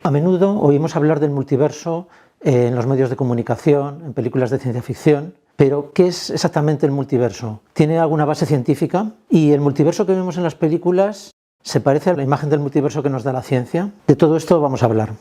A menudo oímos hablar del multiverso en los medios de comunicación, en películas de ciencia ficción, pero ¿qué es exactamente el multiverso? ¿Tiene alguna base científica? ¿Y el multiverso que vemos en las películas se parece a la imagen del multiverso que nos da la ciencia? De todo esto vamos a hablar.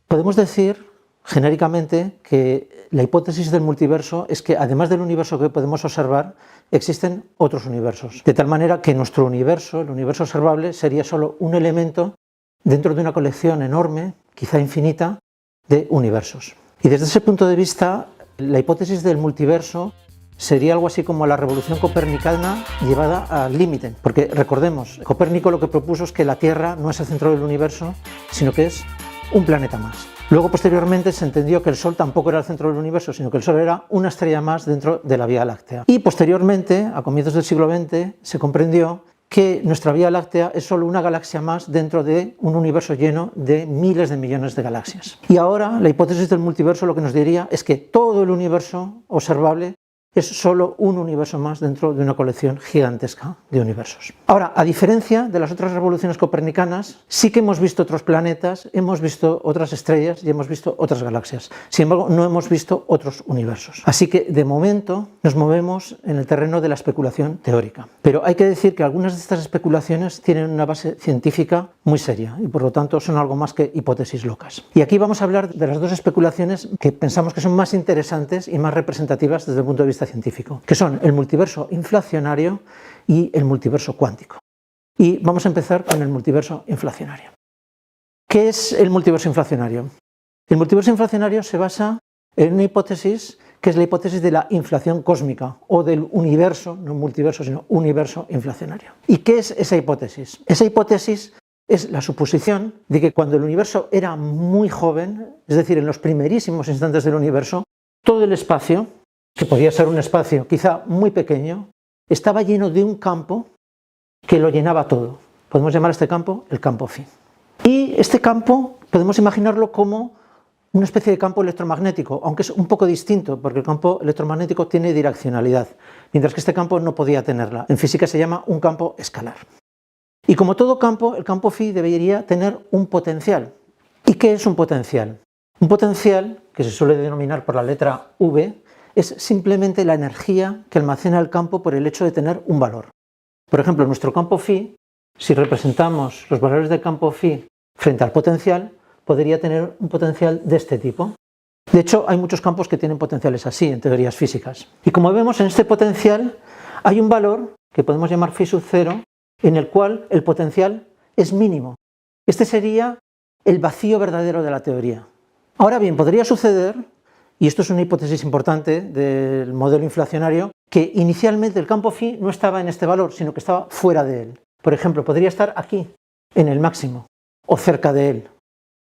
Podemos decir genéricamente que la hipótesis del multiverso es que además del universo que podemos observar, existen otros universos, de tal manera que nuestro universo, el universo observable, sería solo un elemento dentro de una colección enorme, quizá infinita, de universos. Y desde ese punto de vista, la hipótesis del multiverso sería algo así como la revolución copernicana llevada al límite, porque recordemos, Copérnico lo que propuso es que la Tierra no es el centro del universo, sino que es un planeta más. Luego, posteriormente, se entendió que el Sol tampoco era el centro del universo, sino que el Sol era una estrella más dentro de la Vía Láctea. Y posteriormente, a comienzos del siglo XX, se comprendió que nuestra Vía Láctea es solo una galaxia más dentro de un universo lleno de miles de millones de galaxias. Y ahora, la hipótesis del multiverso lo que nos diría es que todo el universo observable es solo un universo más dentro de una colección gigantesca de universos. Ahora, a diferencia de las otras revoluciones copernicanas, sí que hemos visto otros planetas, hemos visto otras estrellas y hemos visto otras galaxias. Sin embargo, no hemos visto otros universos. Así que, de momento, nos movemos en el terreno de la especulación teórica. Pero hay que decir que algunas de estas especulaciones tienen una base científica muy seria y, por lo tanto, son algo más que hipótesis locas. Y aquí vamos a hablar de las dos especulaciones que pensamos que son más interesantes y más representativas desde el punto de vista científico, que son el multiverso inflacionario y el multiverso cuántico. Y vamos a empezar con el multiverso inflacionario. ¿Qué es el multiverso inflacionario? El multiverso inflacionario se basa en una hipótesis que es la hipótesis de la inflación cósmica o del universo, no multiverso, sino universo inflacionario. ¿Y qué es esa hipótesis? Esa hipótesis es la suposición de que cuando el universo era muy joven, es decir, en los primerísimos instantes del universo, todo el espacio, que podía ser un espacio quizá muy pequeño, estaba lleno de un campo que lo llenaba todo. Podemos llamar a este campo el campo phi. Y este campo podemos imaginarlo como una especie de campo electromagnético, aunque es un poco distinto, porque el campo electromagnético tiene direccionalidad, mientras que este campo no podía tenerla. En física se llama un campo escalar. Y como todo campo, el campo phi debería tener un potencial. ¿Y qué es un potencial? Un potencial, que se suele denominar por la letra V, es simplemente la energía que almacena el campo por el hecho de tener un valor. Por ejemplo, en nuestro campo phi, si representamos los valores del campo phi frente al potencial, podría tener un potencial de este tipo. De hecho, hay muchos campos que tienen potenciales así en teorías físicas. Y como vemos, en este potencial hay un valor que podemos llamar phi sub 0, en el cual el potencial es mínimo. Este sería el vacío verdadero de la teoría. Ahora bien, podría suceder, y esto es una hipótesis importante del modelo inflacionario, que inicialmente el campo phi no estaba en este valor, sino que estaba fuera de él. Por ejemplo, podría estar aquí, en el máximo, o cerca de él.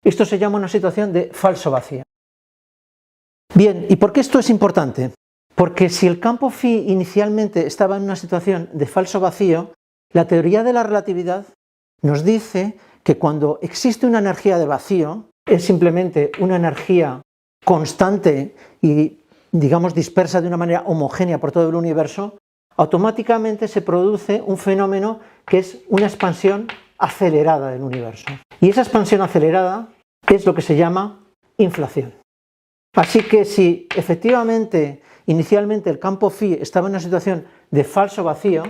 Esto se llama una situación de falso vacío. Bien, ¿y por qué esto es importante? Porque si el campo phi inicialmente estaba en una situación de falso vacío, la teoría de la relatividad nos dice que cuando existe una energía de vacío, es simplemente una energía constante y, digamos, dispersa de una manera homogénea por todo el universo, automáticamente se produce un fenómeno que es una expansión acelerada del universo. Y esa expansión acelerada es lo que se llama inflación. Así que si efectivamente inicialmente el campo phi estaba en una situación de falso vacío,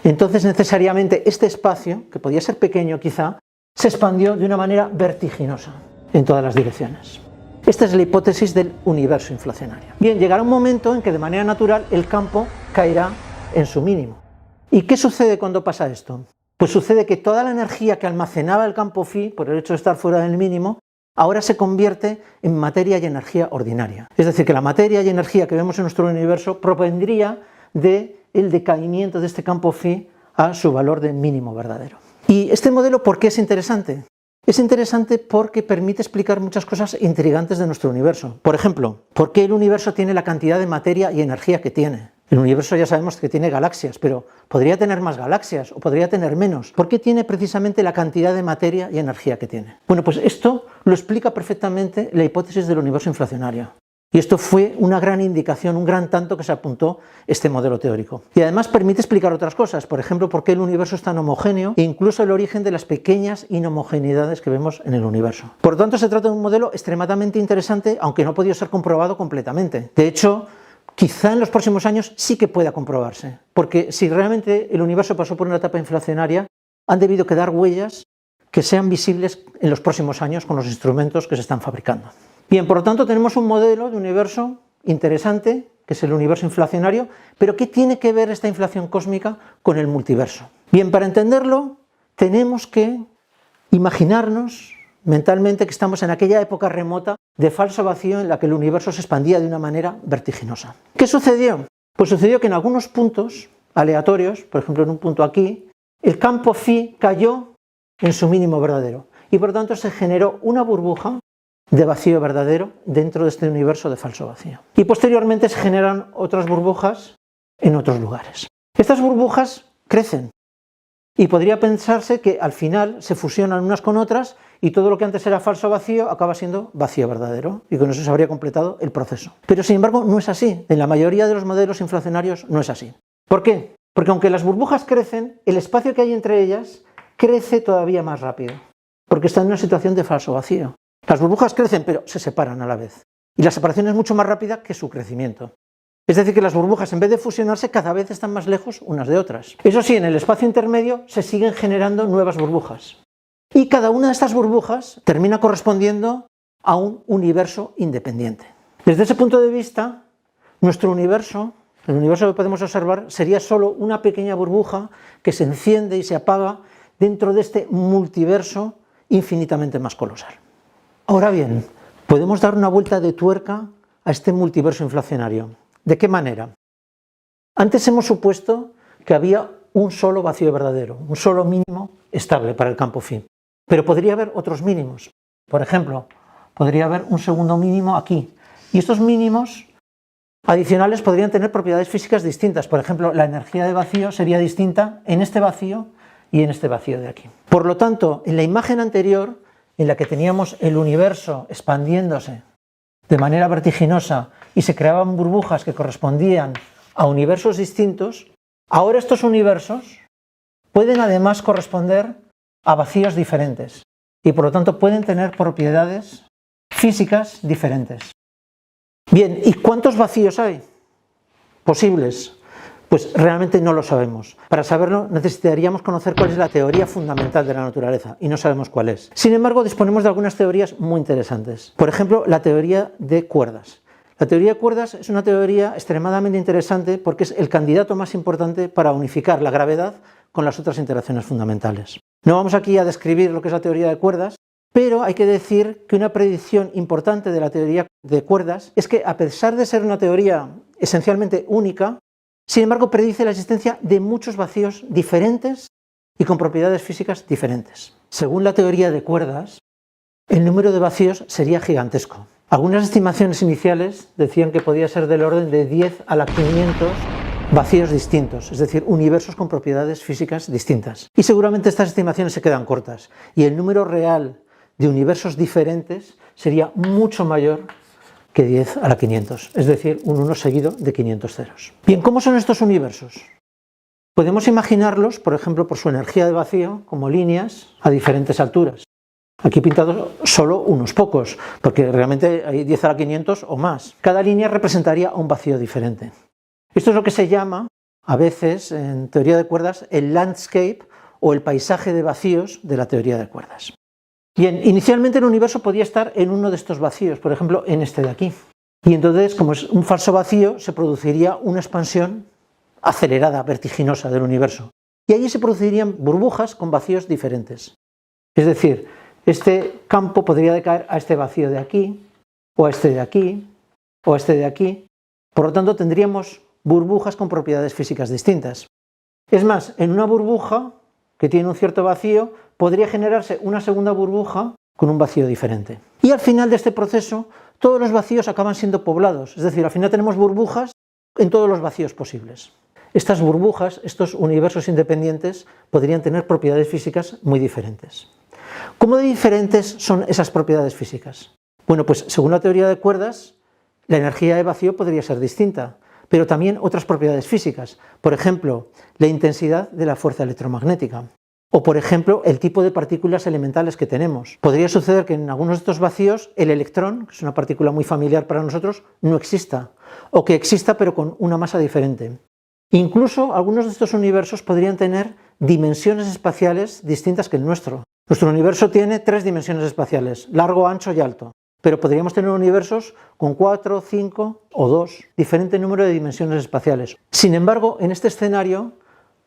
entonces necesariamente este espacio, que podía ser pequeño quizá, se expandió de una manera vertiginosa en todas las direcciones. Esta es la hipótesis del universo inflacionario. Bien, llegará un momento en que de manera natural el campo caerá en su mínimo. ¿Y qué sucede cuando pasa esto? Pues sucede que toda la energía que almacenaba el campo phi, por el hecho de estar fuera del mínimo, ahora se convierte en materia y energía ordinaria. Es decir, que la materia y energía que vemos en nuestro universo provendría del decaimiento de este campo phi a su valor de mínimo verdadero. ¿Y este modelo por qué es interesante? Es interesante porque permite explicar muchas cosas intrigantes de nuestro universo. Por ejemplo, ¿por qué el universo tiene la cantidad de materia y energía que tiene? El universo ya sabemos que tiene galaxias, pero podría tener más galaxias o podría tener menos. ¿Por qué tiene precisamente la cantidad de materia y energía que tiene? Bueno, pues esto lo explica perfectamente la hipótesis del universo inflacionario. Y esto fue una gran indicación, un gran tanto que se apuntó este modelo teórico. Y además permite explicar otras cosas, por ejemplo, por qué el universo es tan homogéneo e incluso el origen de las pequeñas inhomogeneidades que vemos en el universo. Por lo tanto, se trata de un modelo extremadamente interesante, aunque no ha podido ser comprobado completamente. De hecho, quizá en los próximos años sí que pueda comprobarse, porque si realmente el universo pasó por una etapa inflacionaria, han debido quedar huellas que sean visibles en los próximos años con los instrumentos que se están fabricando. Bien, por lo tanto tenemos un modelo de universo interesante, que es el universo inflacionario, pero ¿qué tiene que ver esta inflación cósmica con el multiverso? Bien, para entenderlo tenemos que imaginarnos mentalmente que estamos en aquella época remota de falso vacío en la que el universo se expandía de una manera vertiginosa. ¿Qué sucedió? Pues sucedió que en algunos puntos aleatorios, por ejemplo en un punto aquí, el campo phi cayó en su mínimo verdadero y por lo tanto se generó una burbuja de vacío verdadero dentro de este universo de falso vacío. Y posteriormente se generan otras burbujas en otros lugares. Estas burbujas crecen y podría pensarse que al final se fusionan unas con otras y todo lo que antes era falso vacío acaba siendo vacío verdadero y con eso se habría completado el proceso. Pero sin embargo no es así, en la mayoría de los modelos inflacionarios no es así. ¿Por qué? Porque aunque las burbujas crecen, el espacio que hay entre ellas crece todavía más rápido, porque está en una situación de falso vacío. Las burbujas crecen, pero se separan a la vez. Y la separación es mucho más rápida que su crecimiento. Es decir, que las burbujas, en vez de fusionarse, cada vez están más lejos unas de otras. Eso sí, en el espacio intermedio se siguen generando nuevas burbujas. Y cada una de estas burbujas termina correspondiendo a un universo independiente. Desde ese punto de vista, nuestro universo, el universo que podemos observar, sería solo una pequeña burbuja que se enciende y se apaga dentro de este multiverso infinitamente más colosal. Ahora bien, podemos dar una vuelta de tuerca a este multiverso inflacionario. ¿De qué manera? Antes hemos supuesto que había un solo vacío verdadero, un solo mínimo estable para el campo phi. Pero podría haber otros mínimos. Por ejemplo, podría haber un segundo mínimo aquí. Y estos mínimos adicionales podrían tener propiedades físicas distintas. Por ejemplo, la energía de vacío sería distinta en este vacío y en este vacío de aquí. Por lo tanto, en la imagen anterior, en la que teníamos el universo expandiéndose de manera vertiginosa y se creaban burbujas que correspondían a universos distintos, ahora estos universos pueden además corresponder a vacíos diferentes y por lo tanto pueden tener propiedades físicas diferentes. Bien, ¿y cuántos vacíos hay posibles? Pues realmente no lo sabemos. Para saberlo necesitaríamos conocer cuál es la teoría fundamental de la naturaleza y no sabemos cuál es. Sin embargo, disponemos de algunas teorías muy interesantes. Por ejemplo, la teoría de cuerdas. La teoría de cuerdas es una teoría extremadamente interesante porque es el candidato más importante para unificar la gravedad con las otras interacciones fundamentales. No vamos aquí a describir lo que es la teoría de cuerdas, pero hay que decir que una predicción importante de la teoría de cuerdas es que, a pesar de ser una teoría esencialmente única, sin embargo predice la existencia de muchos vacíos diferentes y con propiedades físicas diferentes. Según la teoría de cuerdas, el número de vacíos sería gigantesco. Algunas estimaciones iniciales decían que podía ser del orden de 10 a la 500 vacíos distintos, es decir, universos con propiedades físicas distintas. Y seguramente estas estimaciones se quedan cortas y el número real de universos diferentes sería mucho mayor que 10 a la 500, es decir, un 1 seguido de 500 ceros. Bien, ¿cómo son estos universos? Podemos imaginarlos, por ejemplo, por su energía de vacío, como líneas a diferentes alturas. Aquí he pintado solo unos pocos, porque realmente hay 10 a la 500 o más. Cada línea representaría un vacío diferente. Esto es lo que se llama, a veces, en teoría de cuerdas, el landscape o el paisaje de vacíos de la teoría de cuerdas. Bien, inicialmente el universo podía estar en uno de estos vacíos, por ejemplo, en este de aquí. Y entonces, como es un falso vacío, se produciría una expansión acelerada, vertiginosa del universo. Y allí se producirían burbujas con vacíos diferentes. Es decir, este campo podría decaer a este vacío de aquí, o a este de aquí, o a este de aquí. Por lo tanto, tendríamos burbujas con propiedades físicas distintas. Es más, en una burbuja que tiene un cierto vacío, podría generarse una segunda burbuja con un vacío diferente. Y al final de este proceso, todos los vacíos acaban siendo poblados, es decir, al final tenemos burbujas en todos los vacíos posibles. Estas burbujas, estos universos independientes, podrían tener propiedades físicas muy diferentes. ¿Cómo de diferentes son esas propiedades físicas? Bueno, pues según la teoría de cuerdas, la energía de vacío podría ser distinta, pero también otras propiedades físicas, por ejemplo, la intensidad de la fuerza electromagnética. O, por ejemplo, el tipo de partículas elementales que tenemos. Podría suceder que en algunos de estos vacíos el electrón, que es una partícula muy familiar para nosotros, no exista, o que exista pero con una masa diferente. Incluso algunos de estos universos podrían tener dimensiones espaciales distintas que el nuestro. Nuestro universo tiene 3 dimensiones espaciales, largo, ancho y alto, pero podríamos tener universos con 4, 5 o 2, diferente número de dimensiones espaciales. Sin embargo, en este escenario,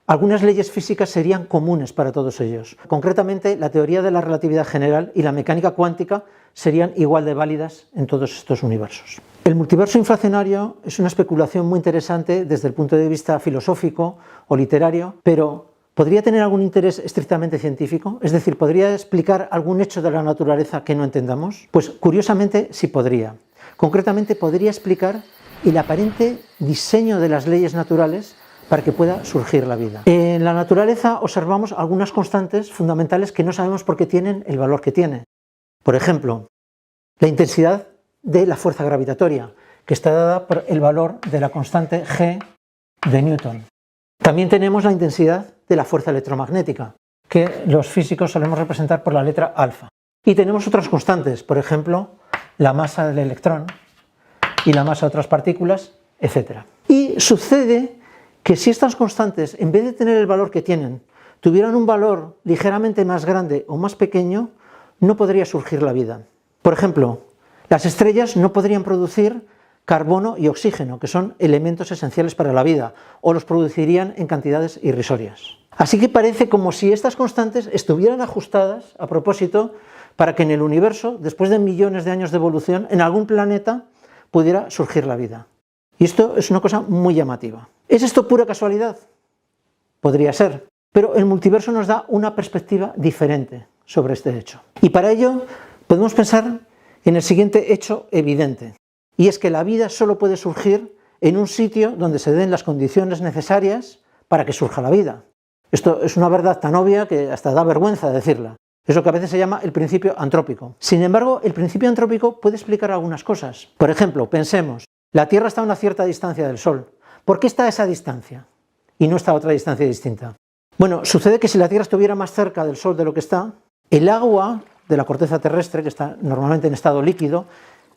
algunas leyes físicas serían comunes para todos ellos. Concretamente, la teoría de la relatividad general y la mecánica cuántica serían igual de válidas en todos estos universos. El multiverso inflacionario es una especulación muy interesante desde el punto de vista filosófico o literario, pero ¿podría tener algún interés estrictamente científico? Es decir, ¿podría explicar algún hecho de la naturaleza que no entendamos? Pues curiosamente sí podría. Concretamente podría explicar el aparente diseño de las leyes naturales para que pueda surgir la vida. En la naturaleza observamos algunas constantes fundamentales que no sabemos por qué tienen el valor que tienen. Por ejemplo, la intensidad de la fuerza gravitatoria, que está dada por el valor de la constante G de Newton. También tenemos la intensidad de la fuerza electromagnética, que los físicos solemos representar por la letra alfa. Y tenemos otras constantes, por ejemplo, la masa del electrón y la masa de otras partículas, etc. Y sucede que si estas constantes, en vez de tener el valor que tienen, tuvieran un valor ligeramente más grande o más pequeño, no podría surgir la vida. Por ejemplo, las estrellas no podrían producir carbono y oxígeno, que son elementos esenciales para la vida, o los producirían en cantidades irrisorias. Así que parece como si estas constantes estuvieran ajustadas a propósito para que en el universo, después de millones de años de evolución, en algún planeta pudiera surgir la vida. Y esto es una cosa muy llamativa. ¿Es esto pura casualidad? Podría ser, pero el multiverso nos da una perspectiva diferente sobre este hecho. Y para ello podemos pensar en el siguiente hecho evidente, y es que la vida solo puede surgir en un sitio donde se den las condiciones necesarias para que surja la vida. Esto es una verdad tan obvia que hasta da vergüenza decirla. Es lo que a veces se llama el principio antrópico. Sin embargo, el principio antrópico puede explicar algunas cosas. Por ejemplo, pensemos, la Tierra está a una cierta distancia del Sol. ¿Por qué está a esa distancia y no está a otra distancia distinta? Bueno, sucede que si la Tierra estuviera más cerca del Sol de lo que está, el agua de la corteza terrestre, que está normalmente en estado líquido,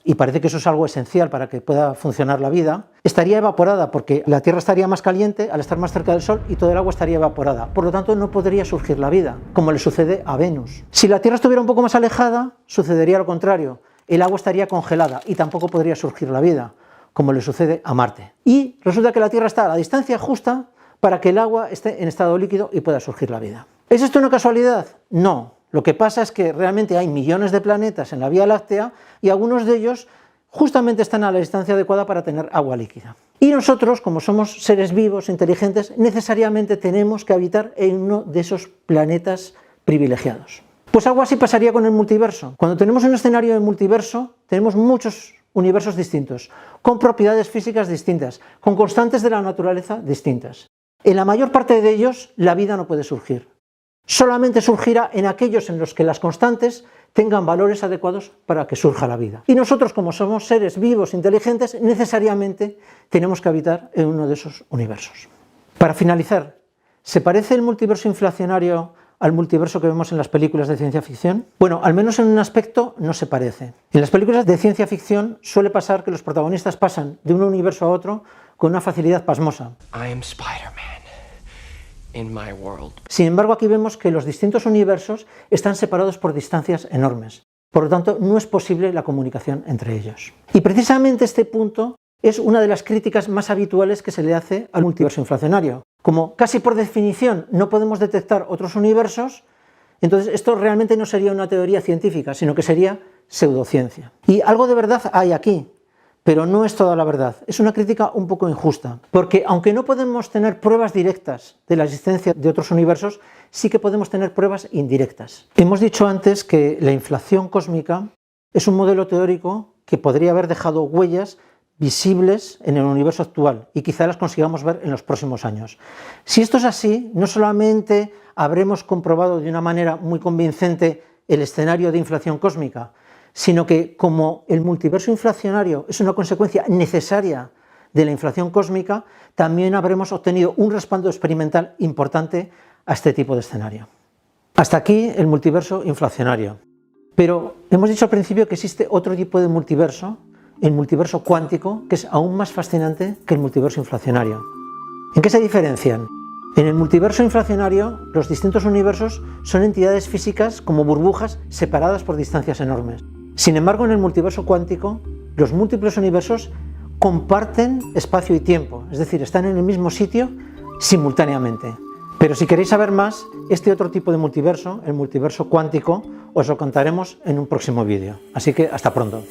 y parece que eso es algo esencial para que pueda funcionar la vida, estaría evaporada porque la Tierra estaría más caliente al estar más cerca del Sol y todo el agua estaría evaporada. Por lo tanto, no podría surgir la vida, como le sucede a Venus. Si la Tierra estuviera un poco más alejada, sucedería lo contrario. El agua estaría congelada y tampoco podría surgir la vida, como le sucede a Marte. Y resulta que la Tierra está a la distancia justa para que el agua esté en estado líquido y pueda surgir la vida. ¿Es esto una casualidad? No. Lo que pasa es que realmente hay millones de planetas en la Vía Láctea y algunos de ellos justamente están a la distancia adecuada para tener agua líquida. Y nosotros, como somos seres vivos, inteligentes, necesariamente tenemos que habitar en uno de esos planetas privilegiados. Pues algo así pasaría con el multiverso. Cuando tenemos un escenario de multiverso, tenemos muchos universos distintos, con propiedades físicas distintas, con constantes de la naturaleza distintas. En la mayor parte de ellos, la vida no puede surgir. Solamente surgirá en aquellos en los que las constantes tengan valores adecuados para que surja la vida. Y nosotros, como somos seres vivos, inteligentes, necesariamente tenemos que habitar en uno de esos universos. Para finalizar, ¿se parece el multiverso inflacionario al multiverso que vemos en las películas de ciencia ficción? Bueno, al menos en un aspecto no se parece. En las películas de ciencia ficción suele pasar que los protagonistas pasan de un universo a otro con una facilidad pasmosa. I am Spider-Man in my world. Sin embargo, aquí vemos que los distintos universos están separados por distancias enormes. Por lo tanto, no es posible la comunicación entre ellos. Y precisamente este punto es una de las críticas más habituales que se le hace al multiverso inflacionario. Como casi por definición no podemos detectar otros universos, entonces esto realmente no sería una teoría científica, sino que sería pseudociencia. Y algo de verdad hay aquí, pero no es toda la verdad. Es una crítica un poco injusta, porque aunque no podemos tener pruebas directas de la existencia de otros universos, sí que podemos tener pruebas indirectas. Hemos dicho antes que la inflación cósmica es un modelo teórico que podría haber dejado huellas visibles en el universo actual y quizá las consigamos ver en los próximos años. Si esto es así, no solamente habremos comprobado de una manera muy convincente el escenario de inflación cósmica, sino que como el multiverso inflacionario es una consecuencia necesaria de la inflación cósmica, también habremos obtenido un respaldo experimental importante a este tipo de escenario. Hasta aquí el multiverso inflacionario. Pero hemos dicho al principio que existe otro tipo de multiverso, el multiverso cuántico, que es aún más fascinante que el multiverso inflacionario. ¿En qué se diferencian? En el multiverso inflacionario, los distintos universos son entidades físicas como burbujas separadas por distancias enormes. Sin embargo, en el multiverso cuántico, los múltiples universos comparten espacio y tiempo, es decir, están en el mismo sitio simultáneamente. Pero si queréis saber más, este otro tipo de multiverso, el multiverso cuántico, os lo contaremos en un próximo vídeo. Así que hasta pronto.